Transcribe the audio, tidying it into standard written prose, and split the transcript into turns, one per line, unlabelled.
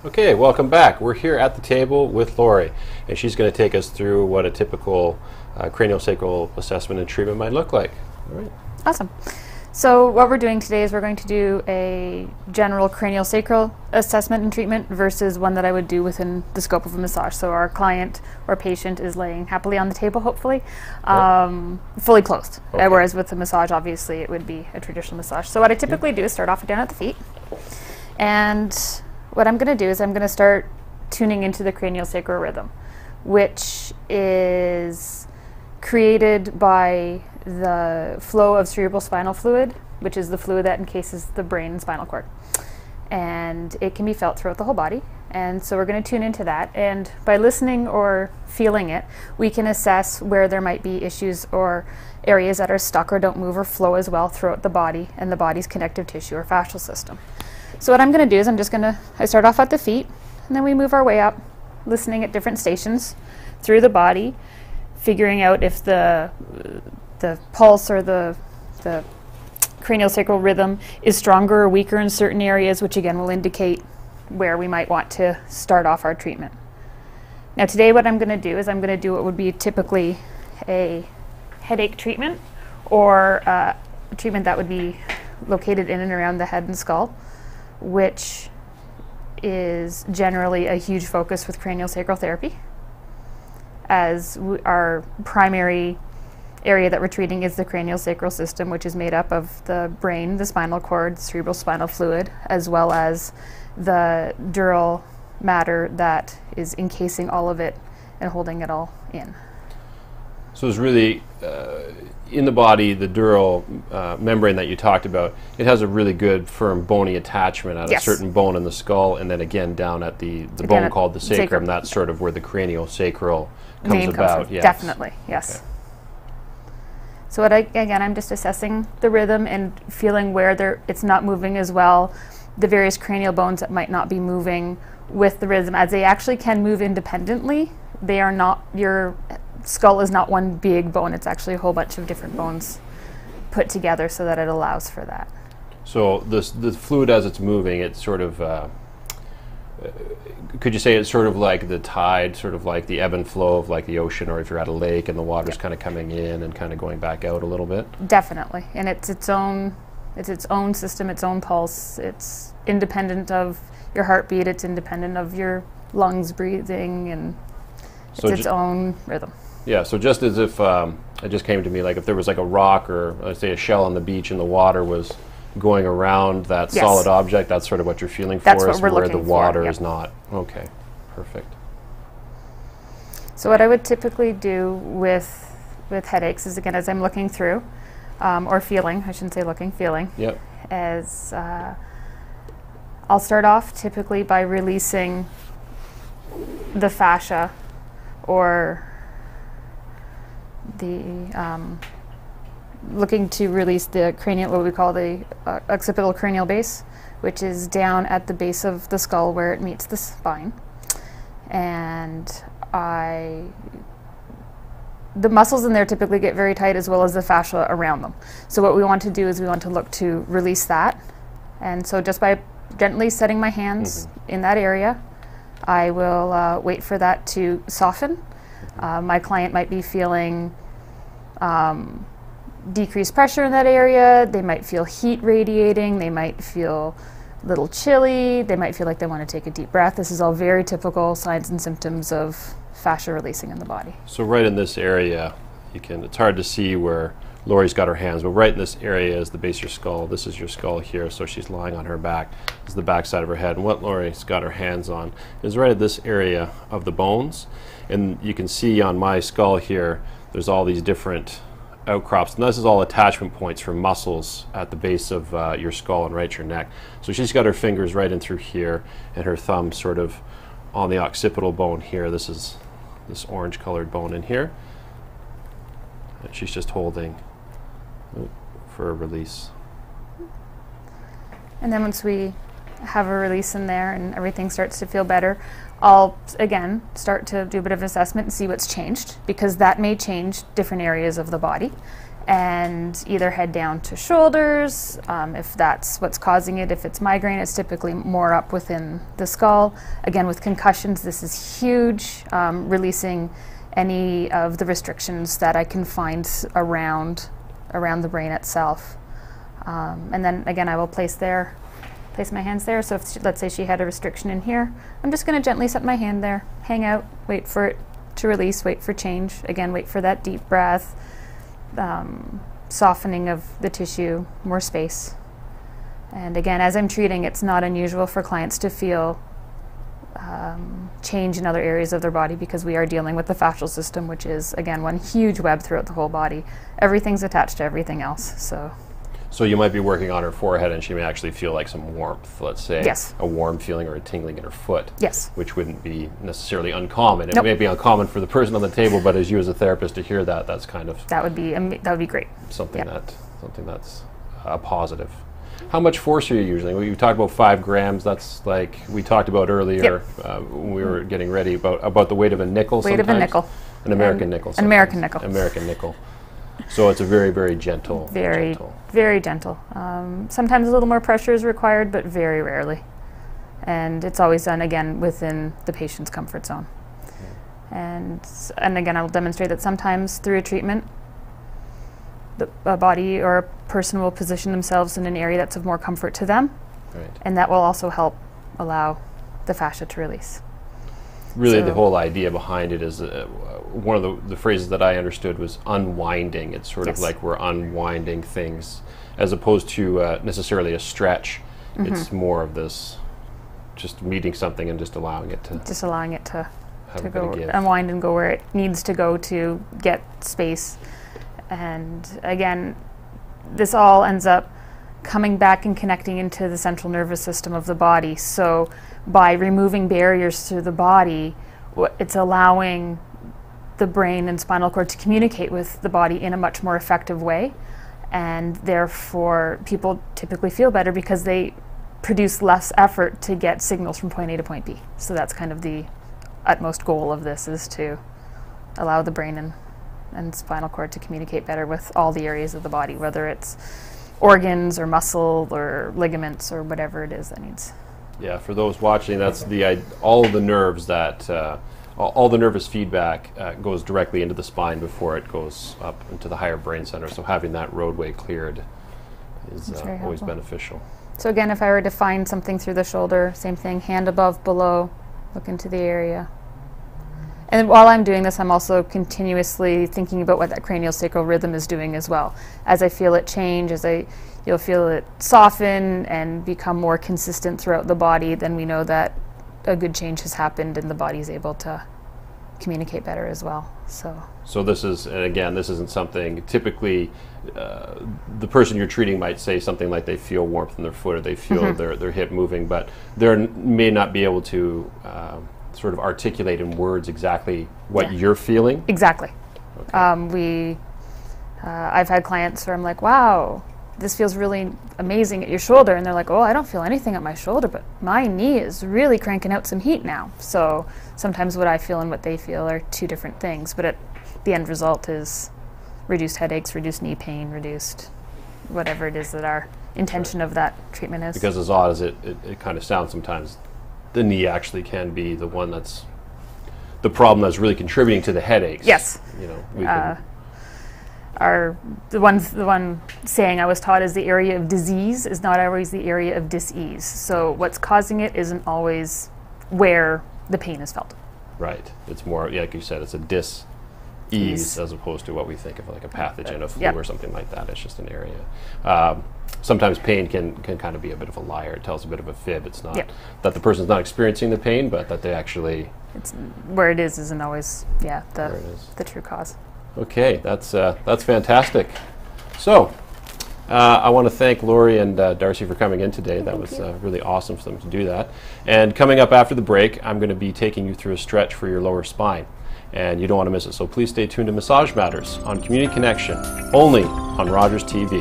Okay, welcome back. We're here at the table with Lori, and she's going to take us through what a typical craniosacral assessment and treatment might look like. All right.
Awesome. So what we're doing today is we're going to do a general craniosacral assessment and treatment versus one that I would do within the scope of a massage. So our client or patient is laying happily on the table, hopefully, fully clothed.
Okay.
Whereas with the massage, obviously, it would be a traditional massage. So what I typically do is start off down at the feet. And what I'm going to do is I'm going to start tuning into the craniosacral rhythm, which is created by the flow of cerebral spinal fluid, which is the fluid that encases the brain and spinal cord. And it can be felt throughout the whole body. And so we're going to tune into that. And by listening or feeling it, we can assess where there might be issues or areas that are stuck or don't move or flow as well throughout the body and the body's connective tissue or fascial system. So what I'm going to do is I start off at the feet, and then we move our way up, listening at different stations through the body, figuring out if the pulse or the craniosacral rhythm is stronger or weaker in certain areas, which again will indicate where we might want to start off our treatment. Now today what I'm going to do is I'm going to do what would be typically a headache treatment, or a treatment that would be located in and around the head and skull, which is generally a huge focus with craniosacral therapy, as our primary area that we're treating is the craniosacral system, which is made up of the brain, the spinal cord, cerebral spinal fluid, as well as the dural matter that is encasing all of it and holding it all in.
So it's really in the body, the dural membrane that you talked about, it has a really good firm bony attachment at
Yes.
a certain bone in the skull, and then again down at the bone called the sacrum. That's sort of where the craniosacral comes about. Yes.
Definitely, yes.
Okay.
So I'm just assessing the rhythm and feeling where it's not moving as well, the various cranial bones that might not be moving with the rhythm, as they actually can move independently. They are not, your skull is not one big bone, it's actually a whole bunch of different bones put together so that it allows for that.
So the fluid as it's moving, it's sort of, could you say it's sort of like the tide, sort of like the ebb and flow of like the ocean, or if you're at a lake and the water's kind of coming in and kind of going back out a little bit? Definitely.
And it's its own system, its own pulse. It's independent of your heartbeat, it's independent of your lungs breathing, and it's its own rhythm.
Yeah, so just as if, it just came to me, like if there was like a rock or let's say a shell on the beach and the water was going around that solid object, that's sort of what you're feeling for.
That's what we're
where
looking
the
for,
water
yep.
is not. Okay, perfect.
So what I would typically do with headaches is, again, as I'm looking through, or feeling, I shouldn't say looking, feeling,
Yep.
as I'll start off typically by releasing the fascia, or the looking to release the cranial, what we call the occipital cranial base, which is down at the base of the skull where it meets the spine. And the muscles in there typically get very tight, as well as the fascia around them. So what we want to do is we want to look to release that. And so just by gently setting my hands in that area, I will wait for that to soften. My client might be feeling decreased pressure in that area. They might feel heat radiating. They might feel a little chilly. They might feel like they want to take a deep breath. This is all very typical signs and symptoms of fascia releasing in the body.
So right in this area, it's hard to see where Lori's got her hands, but right in this area is the base of your skull. This is your skull here, so she's lying on her back. This is the back side of her head, and what Lori's got her hands on is right at this area of the bones. And you can see on my skull here, there's all these different outcrops, and this is all attachment points for muscles at the base of your skull and right your neck. So she's got her fingers right in through here, and her thumb sort of on the occipital bone here. This is this orange colored bone in here, and she's just holding for a release.
And then once we have a release in there and everything starts to feel better, I'll again start to do a bit of assessment and see what's changed, because that may change different areas of the body. and either head down to shoulders if that's what's causing it. If it's migraine, it's typically more up within the skull. Again, with concussions, this is huge, releasing any of the restrictions that I can find around the brain itself. And then again, I will place my hands there. So if let's say she had a restriction in here, I'm just going to gently set my hand there, hang out, wait for it to release, wait for change. Again, wait for that deep breath, softening of the tissue, more space. And again, as I'm treating, it's not unusual for clients to feel change in other areas of their body, because we are dealing with the fascial system, which is, again, one huge web throughout the whole body. Everything's attached to everything else.
So you might be working on her forehead and she may actually feel like some warmth, let's say.
Yes.
A warm feeling or a tingling in her foot.
Yes.
Which wouldn't be necessarily uncommon. It
Nope.
may be uncommon for the person on the table, but as you as a therapist to hear that, that's kind of
That would be great.
something
Yep.
that's positive. How much force are you using? Well, you talked about 5 grams. That's like we talked about earlier when we were getting ready about the weight of a nickel.
Weight of a nickel.
An American nickel.
An American nickel.
American nickel. So it's a very, very gentle.
Very gentle. Sometimes a little more pressure is required, but very rarely. And it's always done, again, within the patient's comfort zone. And again, I will demonstrate that sometimes through a treatment, a body or a person will position themselves in an area that's of more comfort to them.
Right.
And that will also help allow the fascia to release.
Really, the whole idea behind it is one of the phrases that I understood was unwinding. It's sort of like we're unwinding things as opposed to necessarily a stretch. It's more of this just meeting something and just allowing it to go
unwind and go where it needs to go to get space. And again, this all ends up coming back and connecting into the central nervous system of the body. So by removing barriers through the body, it's allowing the brain and spinal cord to communicate with the body in a much more effective way. And therefore, people typically feel better because they produce less effort to get signals from point A to point B. So that's kind of the utmost goal of this, is to allow the brain and spinal cord to communicate better with all the areas of the body, whether it's organs or muscle or ligaments or whatever it is that needs.
Yeah, for those watching, that's all the nerves that all the nervous feedback goes directly into the spine before it goes up into the higher brain center. So having that roadway cleared is always beneficial.
So again, if I were to find something through the shoulder, same thing, hand above, below, look into the area. And while I'm doing this, I'm also continuously thinking about what that craniosacral rhythm is doing as well. As I feel it change, you'll feel it soften and become more consistent throughout the body, then we know that a good change has happened and the body's able to communicate better as well. So
this is, and again, this isn't something typically the person you're treating might say something like they feel warmth in their foot or they feel their hip moving, but they may not be able to sort of articulate in words exactly what you're feeling.
Exactly.
Okay.
I've had clients where I'm like, wow, this feels really amazing at your shoulder, and they're like, oh, I don't feel anything at my shoulder, but my knee is really cranking out some heat now. So sometimes what I feel and what they feel are two different things, but the end result is reduced headaches, reduced knee pain, reduced whatever it is that our intention of that treatment is.
Because as odd as it kind of sounds sometimes, the knee actually can be the one that's the problem that's really contributing to the headaches.
Yes.
You know,
the one saying I was taught is the area of disease is not always the area of dis-ease. So what's causing it isn't always where the pain is felt.
Right. It's more, like you said, it's a dis-ease as opposed to what we think of like a pathogen, a flu or something like that. It's just an area. Sometimes pain can kind of be a bit of a liar. It tells a bit of a fib. It's not that the person's not experiencing the pain, but that they actually...
It's where it is isn't always the true cause.
Okay, that's fantastic. So, I want to thank Lori and Darcy for coming in today. That was really awesome for them to do that. And coming up after the break, I'm going to be taking you through a stretch for your lower spine. And you don't want to miss it. So please stay tuned to Massage Matters on Community Connection, only on Rogers TV.